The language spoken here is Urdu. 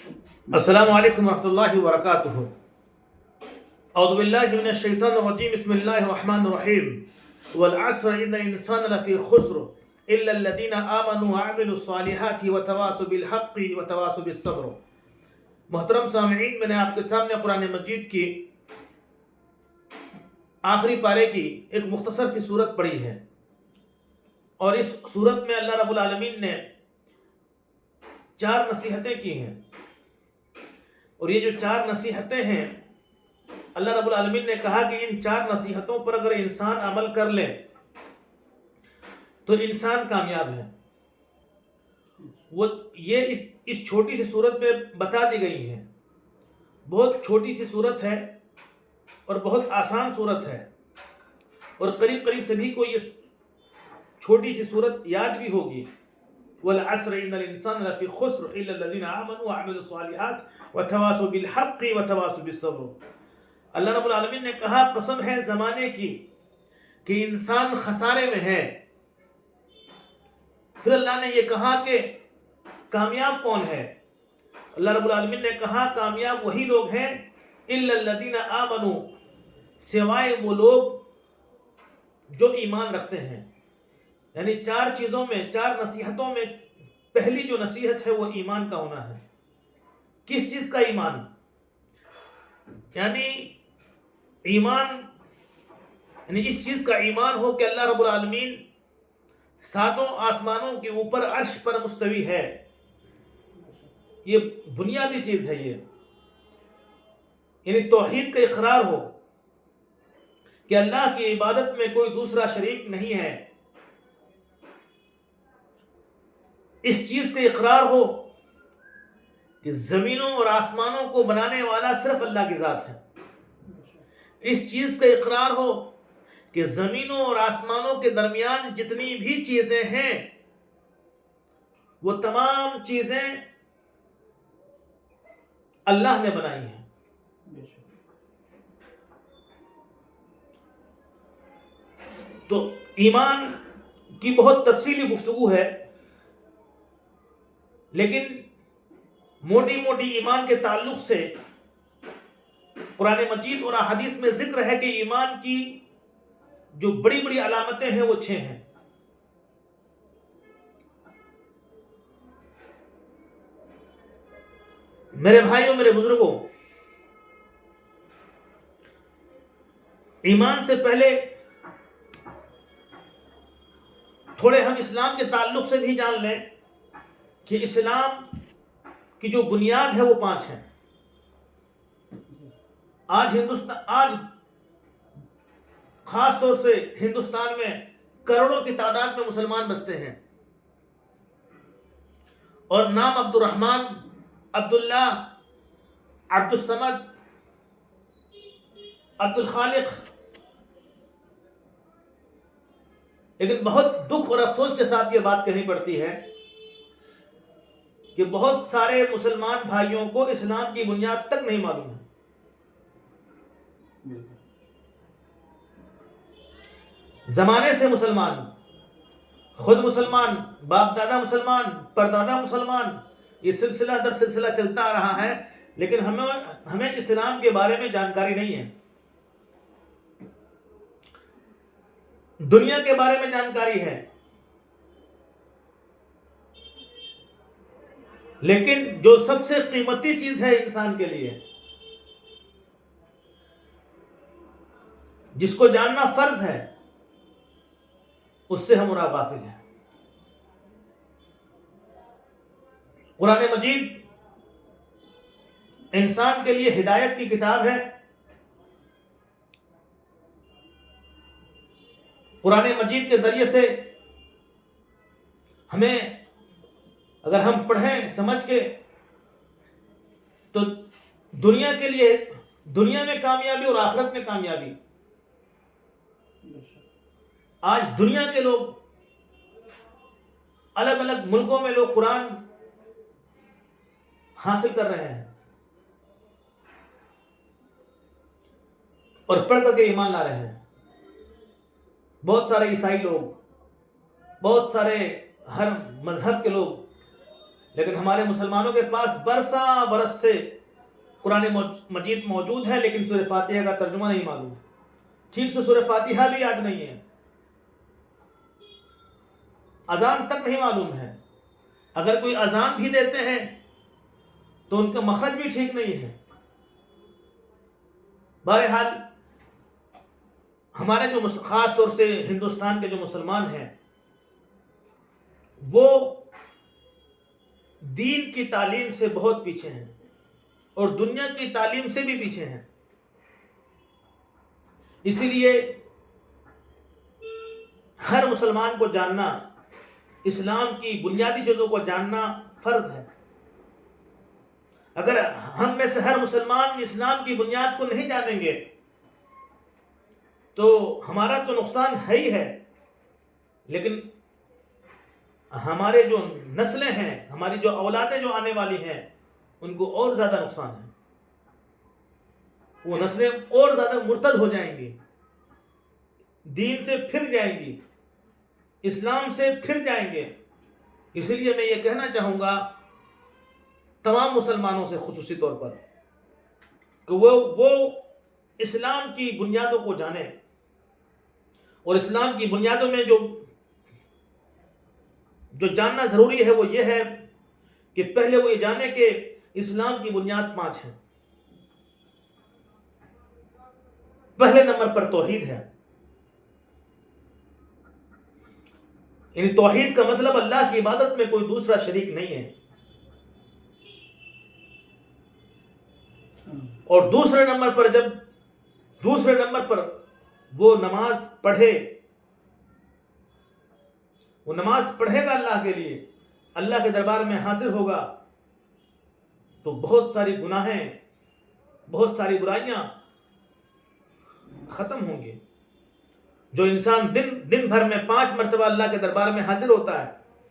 السلام علیکم ورحمۃ اللہ وبرکاتہ۔ اعوذ باللہ من الشیطان الرجیم، بسم اللہ الرحمن الرحیم۔ والعصر ان الانسان لفی خسر الا الذین آمنوا وعملوا الصالحات وتواصوا بالحق وتواصوا بالصبر۔ محترم سامعین، میں نے آپ کے سامنے قرآن مجید کی آخری پارے کی ایک مختصر سی صورت پڑھی ہے، اور اس صورت میں اللہ رب العالمین نے 4 نصیحتیں کی ہیں، اور یہ جو 4 نصیحتیں ہیں، اللہ رب العالمین نے کہا کہ ان 4 نصیحتوں پر اگر انسان عمل کر لے تو انسان کامیاب ہے۔ وہ یہ اس چھوٹی سی صورت میں بتا دی گئی ہیں۔ بہت چھوٹی سی صورت ہے اور بہت آسان صورت ہے، اور قریب قریب سبھی کو یہ چھوٹی سی صورت یاد بھی ہوگی۔ والعصر ان الانسان لفی خسر الا الذین آمنوا وعملوا الصالحات وتواصوا بالحق وتواصوا بالصبر۔ اللہ رب العالمین نے کہا قسم ہے زمانے کی کہ انسان خسارے میں ہے۔ پھر اللہ نے یہ کہا کہ کامیاب کون ہے؟ اللہ رب العالمین نے کہا کامیاب وہی لوگ ہیں الا الذین آمنوا، سوائے وہ لوگ جو ایمان رکھتے ہیں۔ یعنی 4 چیزوں میں، 4 نصیحتوں میں پہلی جو نصیحت ہے وہ ایمان کا ہونا ہے۔ کس چیز کا ایمان؟ یعنی ایمان، یعنی اس چیز کا ایمان ہو کہ اللہ رب العالمین 7 آسمانوں کے اوپر عرش پر مستوی ہے۔ یہ بنیادی چیز ہے۔ یہ یعنی توحید کا اقرار ہو کہ اللہ کی عبادت میں کوئی دوسرا شریک نہیں ہے۔ اس چیز کا اقرار ہو کہ زمینوں اور آسمانوں کو بنانے والا صرف اللہ کی ذات ہے۔ اس چیز کا اقرار ہو کہ زمینوں اور آسمانوں کے درمیان جتنی بھی چیزیں ہیں وہ تمام چیزیں اللہ نے بنائی ہیں۔ تو ایمان کی بہت تفصیلی گفتگو ہے، لیکن موٹی موٹی ایمان کے تعلق سے قرآن مجید اور احادیث میں ذکر ہے کہ ایمان کی جو بڑی بڑی علامتیں ہیں وہ 6 ہیں۔ میرے بھائیوں، میرے بزرگوں، ایمان سے پہلے تھوڑے ہم اسلام کے تعلق سے بھی جان لیں کہ اسلام کی جو بنیاد ہے وہ 5 ہیں۔ آج خاص طور سے ہندوستان میں کروڑوں کی تعداد میں مسلمان بستے ہیں، اور نام عبد الرحمن، عبداللہ، عبد الصمد، عبد الخالق، لیکن بہت دکھ اور افسوس کے ساتھ یہ بات کہنی پڑتی ہے کہ بہت سارے مسلمان بھائیوں کو اسلام کی بنیاد تک نہیں معلوم ہے۔ زمانے سے مسلمان، خود مسلمان، باپ دادا مسلمان، پردادا مسلمان، یہ سلسلہ در سلسلہ چلتا آ رہا ہے، لیکن ہمیں اسلام کے بارے میں جانکاری نہیں ہے۔ دنیا کے بارے میں جانکاری ہے، لیکن جو سب سے قیمتی چیز ہے انسان کے لیے، جس کو جاننا فرض ہے، اس سے ہم غافل ہیں۔ قرآن مجید انسان کے لیے ہدایت کی کتاب ہے۔ قرآن مجید کے ذریعے سے ہمیں، اگر ہم پڑھیں سمجھ کے، تو دنیا کے لیے، دنیا میں کامیابی اور آخرت میں کامیابی۔ آج دنیا کے لوگ، الگ الگ ملکوں میں لوگ قرآن حاصل کر رہے ہیں اور پڑھ کر کے ایمان لا رہے ہیں۔ بہت سارے عیسائی لوگ، بہت سارے ہر مذہب کے لوگ لیکن ہمارے مسلمانوں کے پاس برساں برس سے قرآن مجید موجود ہے، لیکن سورہ فاتحہ کا ترجمہ نہیں معلوم، ٹھیک سے سورہ فاتحہ بھی یاد نہیں ہے، اذان تک نہیں معلوم ہے، اگر کوئی اذان بھی دیتے ہیں تو ان کا مخرج بھی ٹھیک نہیں ہے۔ بہرحال ہمارے جو خاص طور سے ہندوستان کے جو مسلمان ہیں وہ دین کی تعلیم سے بہت پیچھے ہیں اور دنیا کی تعلیم سے بھی پیچھے ہیں، اسی لیے ہر مسلمان کو جاننا، اسلام کی بنیادی چیزوں کو جاننا فرض ہے۔ اگر ہم میں سے ہر مسلمان اسلام کی بنیاد کو نہیں جانیں گے تو ہمارا تو نقصان ہے ہی ہے، لیکن ہمارے جو نسلیں ہیں، ہماری جو اولادیں جو آنے والی ہیں، ان کو اور زیادہ نقصان ہے، وہ نسلیں اور زیادہ مرتد ہو جائیں گی، دین سے پھر جائیں گی، اسلام سے پھر جائیں گے۔ اسی لیے میں یہ کہنا چاہوں گا تمام مسلمانوں سے خصوصی طور پر کہ وہ اسلام کی بنیادوں کو جانیں، اور اسلام کی بنیادوں میں جو جاننا ضروری ہے وہ یہ ہے کہ پہلے وہ یہ جانے کہ اسلام کی بنیاد 5 ہیں۔ پہلے نمبر پر توحید ہے، یعنی توحید کا مطلب اللہ کی عبادت میں کوئی دوسرا شریک نہیں ہے، اور دوسرے نمبر پر وہ نماز پڑھے گا اللہ کے لیے، اللہ کے دربار میں حاضر ہوگا تو بہت ساری گناہیں، بہت ساری برائیاں ختم ہوں گی۔ جو انسان دن بھر میں 5 مرتبہ اللہ کے دربار میں حاضر ہوتا ہے